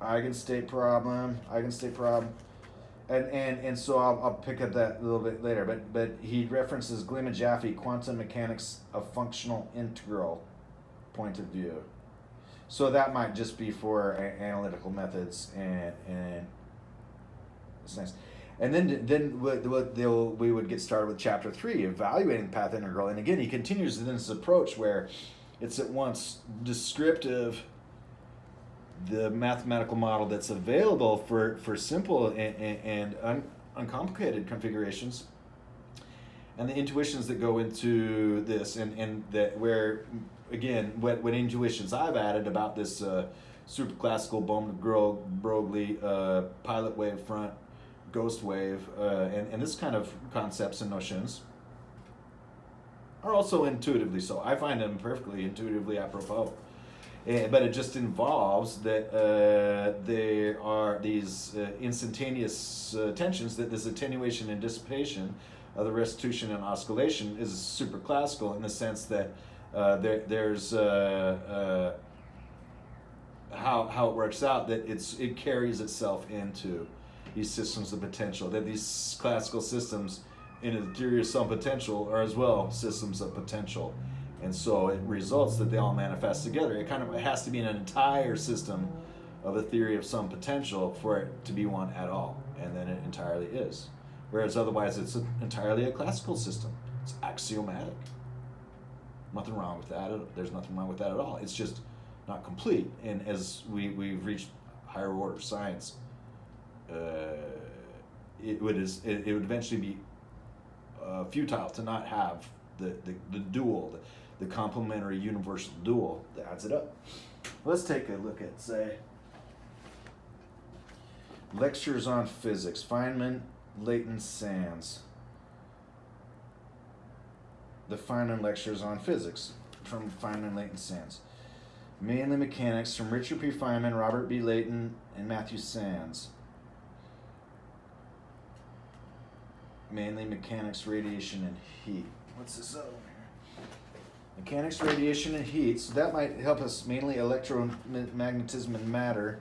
Eigenstate problem. And so I'll pick up that a little bit later, but he references Glim and Jaffe, quantum mechanics of functional integral point of view. So that might just be for analytical methods, and it's nice. And then we would get started with chapter 3, evaluating the path integral. And again, he continues in this approach where it's at once descriptive, the mathematical model that's available for simple and uncomplicated configurations, and the intuitions that go into this, and that where, again, what intuitions I've added about this superclassical Bohm Broglie pilot wave front ghost wave, and this kind of concepts and notions are also intuitively so. I find them perfectly intuitively apropos. But it just involves that there are these instantaneous tensions, that this attenuation and dissipation of the restitution and oscillation is super classical in the sense that there's how it works out, that it carries itself into these systems of potential, that these classical systems in a theory of some potential are as well systems of potential. And so it results that they all manifest together. It has to be an entire system of a theory of some potential for it to be one at all. And then it entirely is. Whereas otherwise it's entirely a classical system. It's axiomatic. Nothing wrong with that. There's nothing wrong with that at all. It's just not complete. And as we've reached higher order science, it would eventually be futile to not have the dual, the complementary universal dual that adds it up. Let's take a look at, say, lectures on physics, Feynman, Leighton, Sands. The Feynman lectures on physics from Feynman, Leighton, Sands. Mainly mechanics from Richard P. Feynman, Robert B. Leighton, and Matthew Sands. Mainly mechanics, radiation, and heat. What's this other one here? Mechanics, radiation, and heat. So that might help us, mainly electromagnetism and matter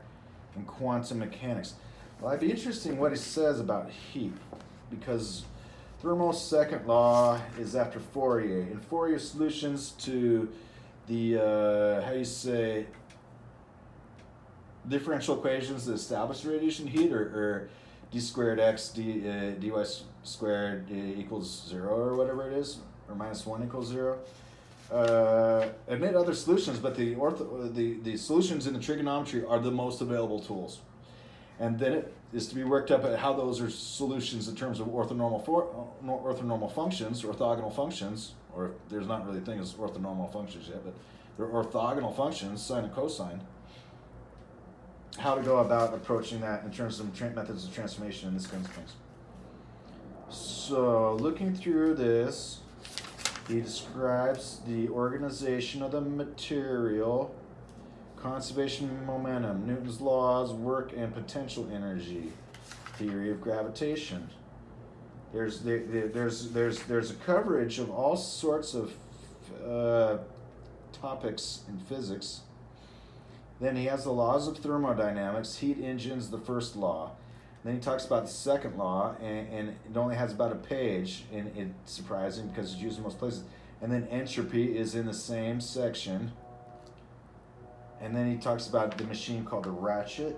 and quantum mechanics. Well, it'd be interesting what he says about heat, because Thermo's second law is after Fourier. And Fourier solutions to the, differential equations that establish radiation heat, or d squared x dy squared equals 0, or whatever it is, or minus 1 equals 0. Admit other solutions, but the solutions in the trigonometry are the most available tools. And then it is to be worked up at how those are solutions in terms of orthonormal functions, orthogonal functions, or if there's not really a thing as orthonormal functions yet, but they're orthogonal functions, sine and cosine. How to go about approaching that in terms of methods of transformation and this kind of things. So, looking through this, he describes the organization of the material, conservation of momentum, Newton's laws, work and potential energy, theory of gravitation. There's a coverage of all sorts of topics in physics. Then he has the laws of thermodynamics, heat engines, the first law. Then he talks about the second law, and it only has about a page, and it's surprising because it's used in most places. And then entropy is in the same section. And then he talks about the machine called the ratchet,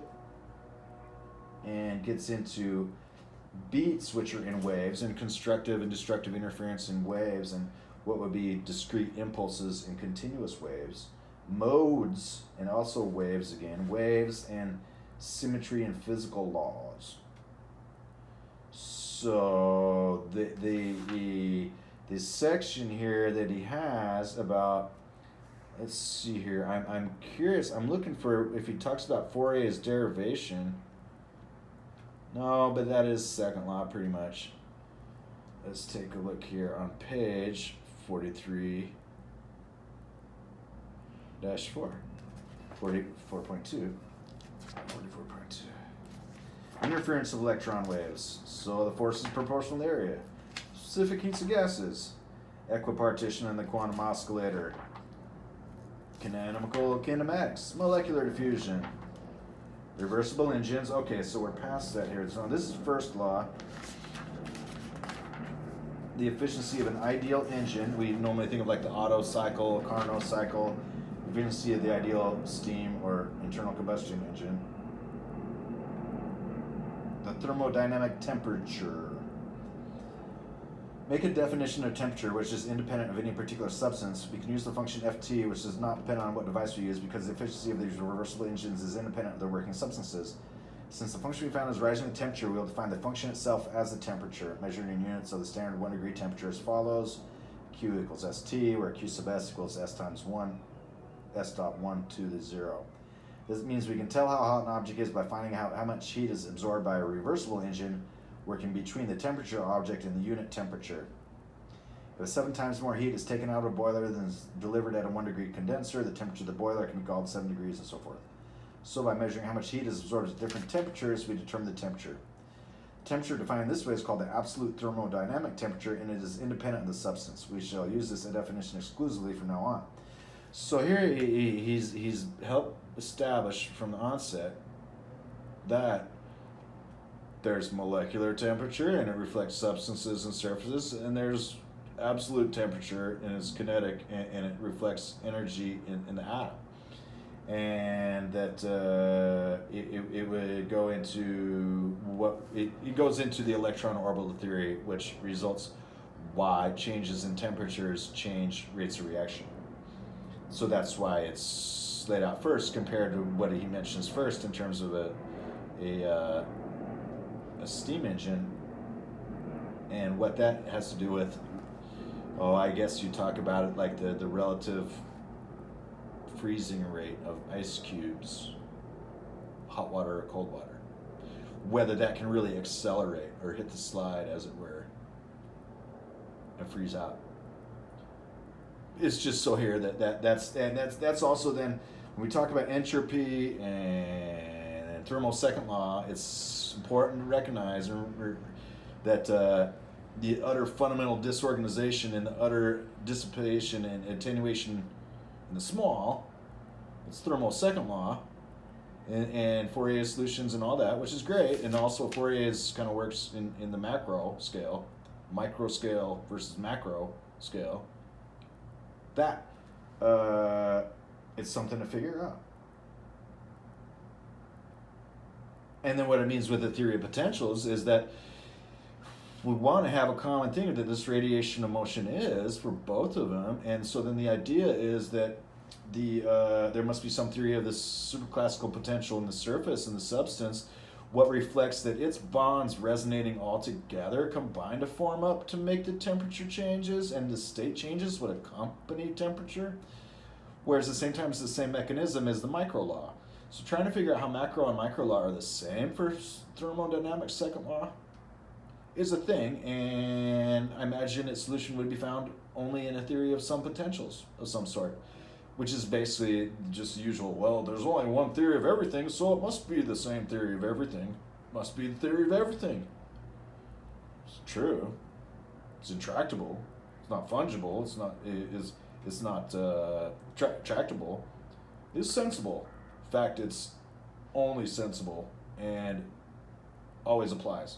and gets into beats, which are in waves, and constructive and destructive interference in waves, and what would be discrete impulses in continuous waves. Modes, and also waves again, waves and symmetry and physical laws. So the section here that he has about, let's see here, I'm curious, I'm looking for if he talks about Fourier's derivation. No, but that is second law pretty much. let's take a look here on page 43-4, 44.2. Interference of electron waves. So the force is proportional to the area. Specific heats of gases. Equipartition and the quantum oscillator. Canonical kinematics. Molecular diffusion. Reversible engines. Okay, so we're past that here. So this is first law. The efficiency of an ideal engine. We normally think of like the Otto cycle, Carnot cycle. Efficiency of the ideal steam or internal combustion engine. The thermodynamic temperature. Make a definition of temperature which is independent of any particular substance. We can use the function Ft, which does not depend on what device we use, because the efficiency of these reversible engines is independent of their working substances. Since the function we found is rising the temperature, we will define the function itself as the temperature, measured in units of the standard 1 degree temperature as follows. Q equals St, where Q sub S equals S times 1, S dot 1 to the 0. This means we can tell how hot an object is by finding out how much heat is absorbed by a reversible engine working between the temperature object and the unit temperature. If 7 times more heat is taken out of a boiler than is delivered at a 1 degree condenser, the temperature of the boiler can be called 7 degrees and so forth. So by measuring how much heat is absorbed at different temperatures, we determine the temperature. Temperature defined this way is called the absolute thermodynamic temperature, and it is independent of the substance. We shall use this definition exclusively from now on. So here he's helped establish from the onset that there's molecular temperature and it reflects substances and surfaces, and there's absolute temperature and it's kinetic and it reflects energy in the atom. And that it would go into it goes into the electron orbital theory, which results why changes in temperatures change rates of reaction. So that's why it's laid out first compared to what he mentions first in terms of a steam engine, and what that has to do with, I guess you talk about it like the relative freezing rate of ice cubes, hot water or cold water, whether that can really accelerate or hit the slide, as it were, and freeze out. It's just so here that's also then when we talk about entropy and thermal second law, it's important to recognize that the utter fundamental disorganization and the utter dissipation and attenuation in the small, it's thermal second law, and Fourier's solutions and all that, which is great, and also Fourier's kind of works in the macro scale, micro scale versus macro scale. That it's something to figure out. And then what it means with the theory of potentials is that we want to have a common thing that this radiation of motion is for both of them, and so then the idea is that there must be some theory of this superclassical potential in the surface and the substance, what reflects that its bonds resonating all together combine to form up to make the temperature changes, and the state changes would accompany temperature, whereas at the same time it's the same mechanism as the micro law. So trying to figure out how macro and micro law are the same for thermodynamics second law is a thing, and I imagine its solution would be found only in a theory of some potentials of some sort, which is basically just the usual, well, there's only one theory of everything, so it must be the same theory of everything. Must be the theory of everything. It's true. It's intractable. It's not fungible. It's not tractable. It's sensible. In fact, it's only sensible and always applies.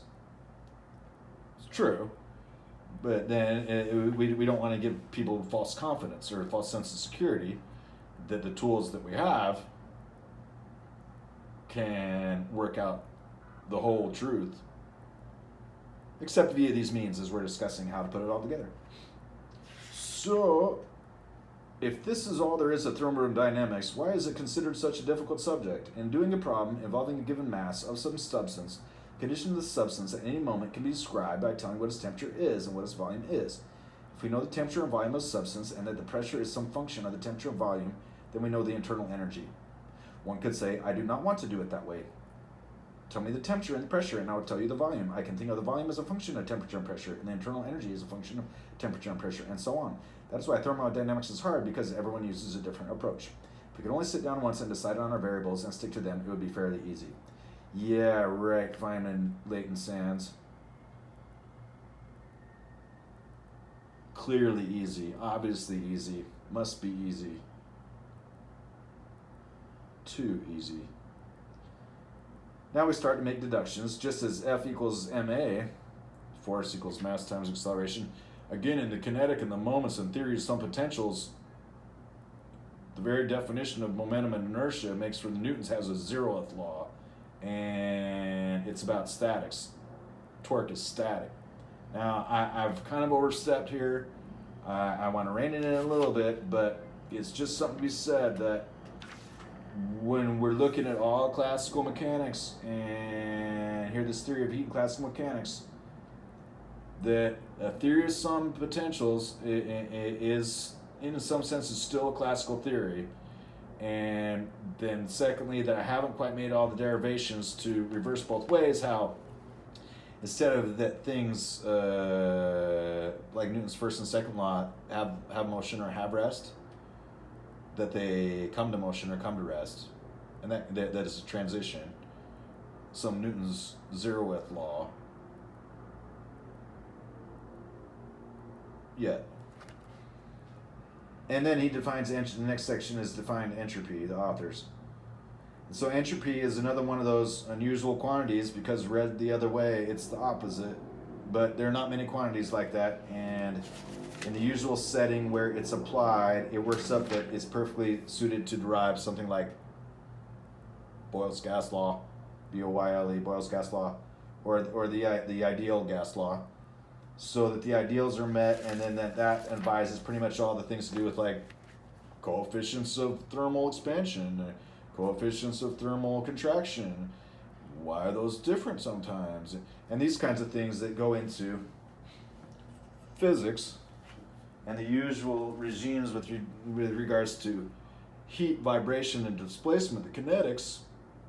It's true. But then we don't want to give people false confidence or a false sense of security that the tools that we have can work out the whole truth, except via these means, as we're discussing how to put it all together. So, if this is all there is of thermodynamics, why is it considered such a difficult subject? In doing a problem involving a given mass of some substance, condition of the substance at any moment can be described by telling what its temperature is and what its volume is. If we know the temperature and volume of substance and that the pressure is some function of the temperature and volume, then we know the internal energy. One could say, I do not want to do it that way. tell me the temperature and the pressure, and I would tell you the volume. I can think of the volume as a function of temperature and pressure, and the internal energy is a function of temperature and pressure, and so on. That's why thermodynamics is hard, because everyone uses a different approach. If we could only sit down once and decide on our variables and stick to them, it would be fairly easy. Yeah, right, Feynman, Leighton Sands. Clearly easy, obviously easy, must be easy. Too easy. Now we start to make deductions, just as F equals ma, force equals mass times acceleration. Again, in the kinetic and the moments and theory of some potentials, the very definition of momentum and inertia makes for the Newton's has a 0th law, and it's about statics. Torque is static. Now, I've kind of overstepped here. I want to rein it in a little bit, but it's just something to be said that when we're looking at all classical mechanics and hear this theory of heat in classical mechanics, that a theory of some potentials is, in some sense, is still a classical theory. And then secondly, that I haven't quite made all the derivations to reverse both ways, how instead of that things like Newton's first and second law have motion or have rest, that they come to motion or come to rest, and that is a transition. Some Newton's 0th law. Yeah. And then he defines, the next section is defined entropy, the authors. And so entropy is another one of those unusual quantities, because read the other way, it's the opposite. But there are not many quantities like that, and in the usual setting where it's applied, it works up that it's perfectly suited to derive something like Boyle's gas law, B-O-Y-L-E, Boyle's gas law, or the ideal gas law, so that the ideals are met, and then that advises pretty much all the things to do with like coefficients of thermal expansion, coefficients of thermal contraction, why are those different sometimes, and these kinds of things that go into physics and the usual regimes with regards to heat, vibration, and displacement, the kinetics,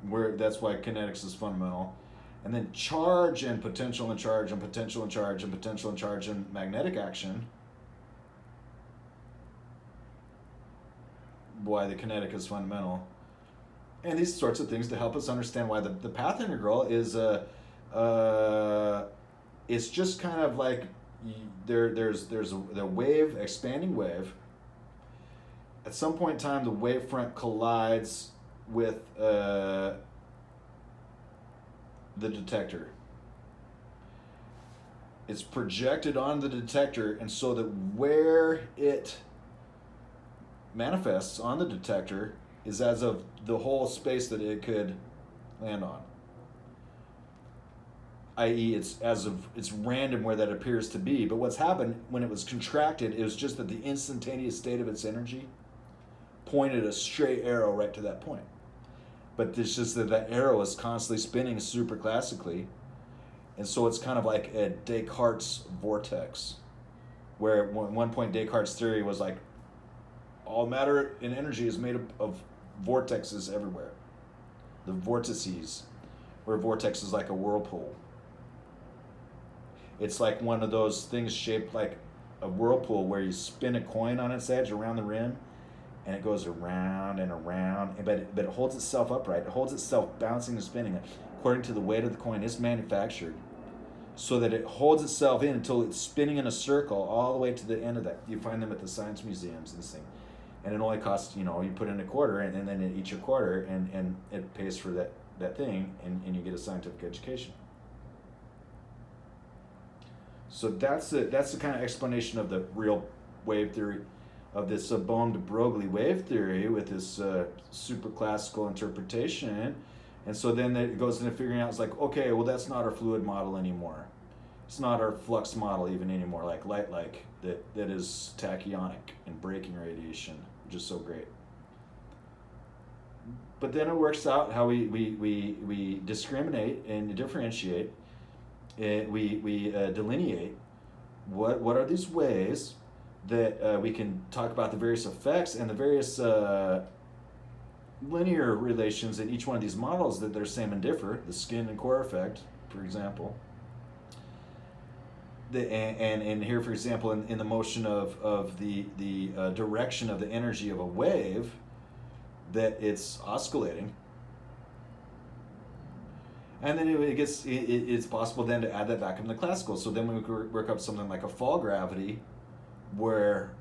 where that's why kinetics is fundamental, and then charge and potential and charge and potential and charge and potential and charge and magnetic action, why the kinetic is fundamental, and these sorts of things to help us understand why the path integral is it's just kind of like there's a wave, expanding wave. At some point in time, the wavefront collides with the detector. It's projected on the detector, and so that where it manifests on the detector is as of the whole space that it could land on. I.e., it's random where that appears to be. But what's happened when it was contracted, it was just that the instantaneous state of its energy pointed a straight arrow right to that point. But it's just that arrow is constantly spinning super classically. And so it's kind of like a Descartes' vortex, where at one point Descartes' theory was like, all matter and energy is made of vortexes everywhere. The vortices, where a vortex is like a whirlpool. It's like one of those things shaped like a whirlpool where you spin a coin on its edge around the rim, and it goes around and around, but it holds itself upright. It holds itself bouncing and spinning according to the weight of the coin. It's manufactured so that it holds itself in until it's spinning in a circle all the way to the end of that. You find them at the science museums and this thing. And it only costs, you put in a quarter, and then it eats your quarter, and it pays for that thing, and you get a scientific education. So that's the kind of explanation of the real wave theory, of this Bohm to Broglie wave theory with this super classical interpretation. And so then it goes into figuring out, it's like, okay, well, that's not our fluid model anymore. It's not our flux model even anymore, like light, that is tachyonic and breaking radiation, which is so great. But then it works out how we discriminate and differentiate. We delineate what are these ways that we can talk about the various effects and the various linear relations in each one of these models that they're same and differ, the skin and core effect, for example. And here, for example, in the motion of the direction of the energy of a wave, that it's oscillating. And then it's possible then to add that back into the classical. So then we could work up something like a fall gravity, where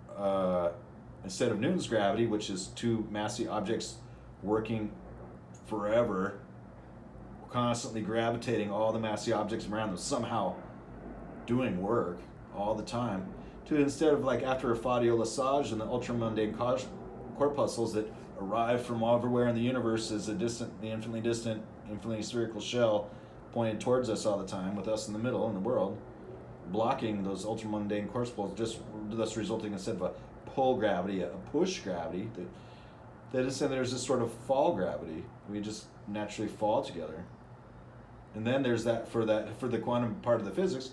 instead of Newton's gravity, which is two massy objects working forever, constantly gravitating all the massy objects around them, somehow doing work all the time, to instead of like after a Fadio Lesage and the ultramundane corpuscles that arrive from everywhere in the universe as the infinitely distant, infinitely spherical shell pointed towards us all the time, with us in the middle in the world, blocking those ultramundane corpuscles, just thus resulting instead of a pull gravity, a push gravity. That instead there's this sort of fall gravity. We just naturally fall together. And then there's that for the quantum part of the physics,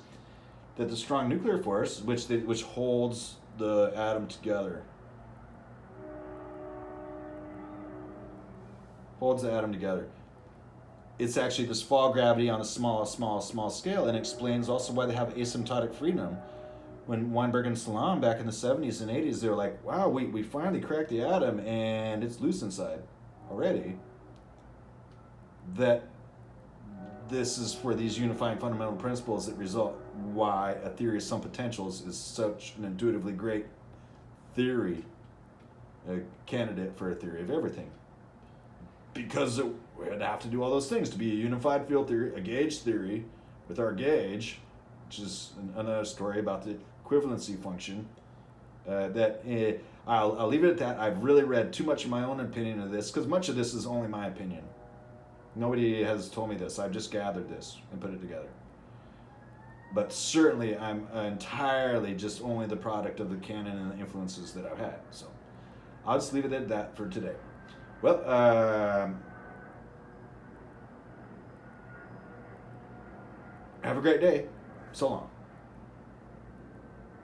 that the strong nuclear force, which holds the atom together, It's actually this fall gravity on a small scale, and explains also why they have asymptotic freedom. When Weinberg and Salam back in the 70s and 80s, they were like, wow, we finally cracked the atom and it's loose inside already. That this is for these unifying fundamental principles that result why a theory of some potentials is such an intuitively great theory, a candidate for a theory of everything. Because we'd have to do all those things to be a unified field theory, a gauge theory with our gauge, which is another story about the equivalency function. I'll leave it at that. I've really read too much of my own opinion of this, because much of this is only my opinion. Nobody has told me this. I've just gathered this and put it together. But certainly I'm entirely just only the product of the canon and the influences that I've had. So I'll just leave it at that for today. Well, have a great day. So long.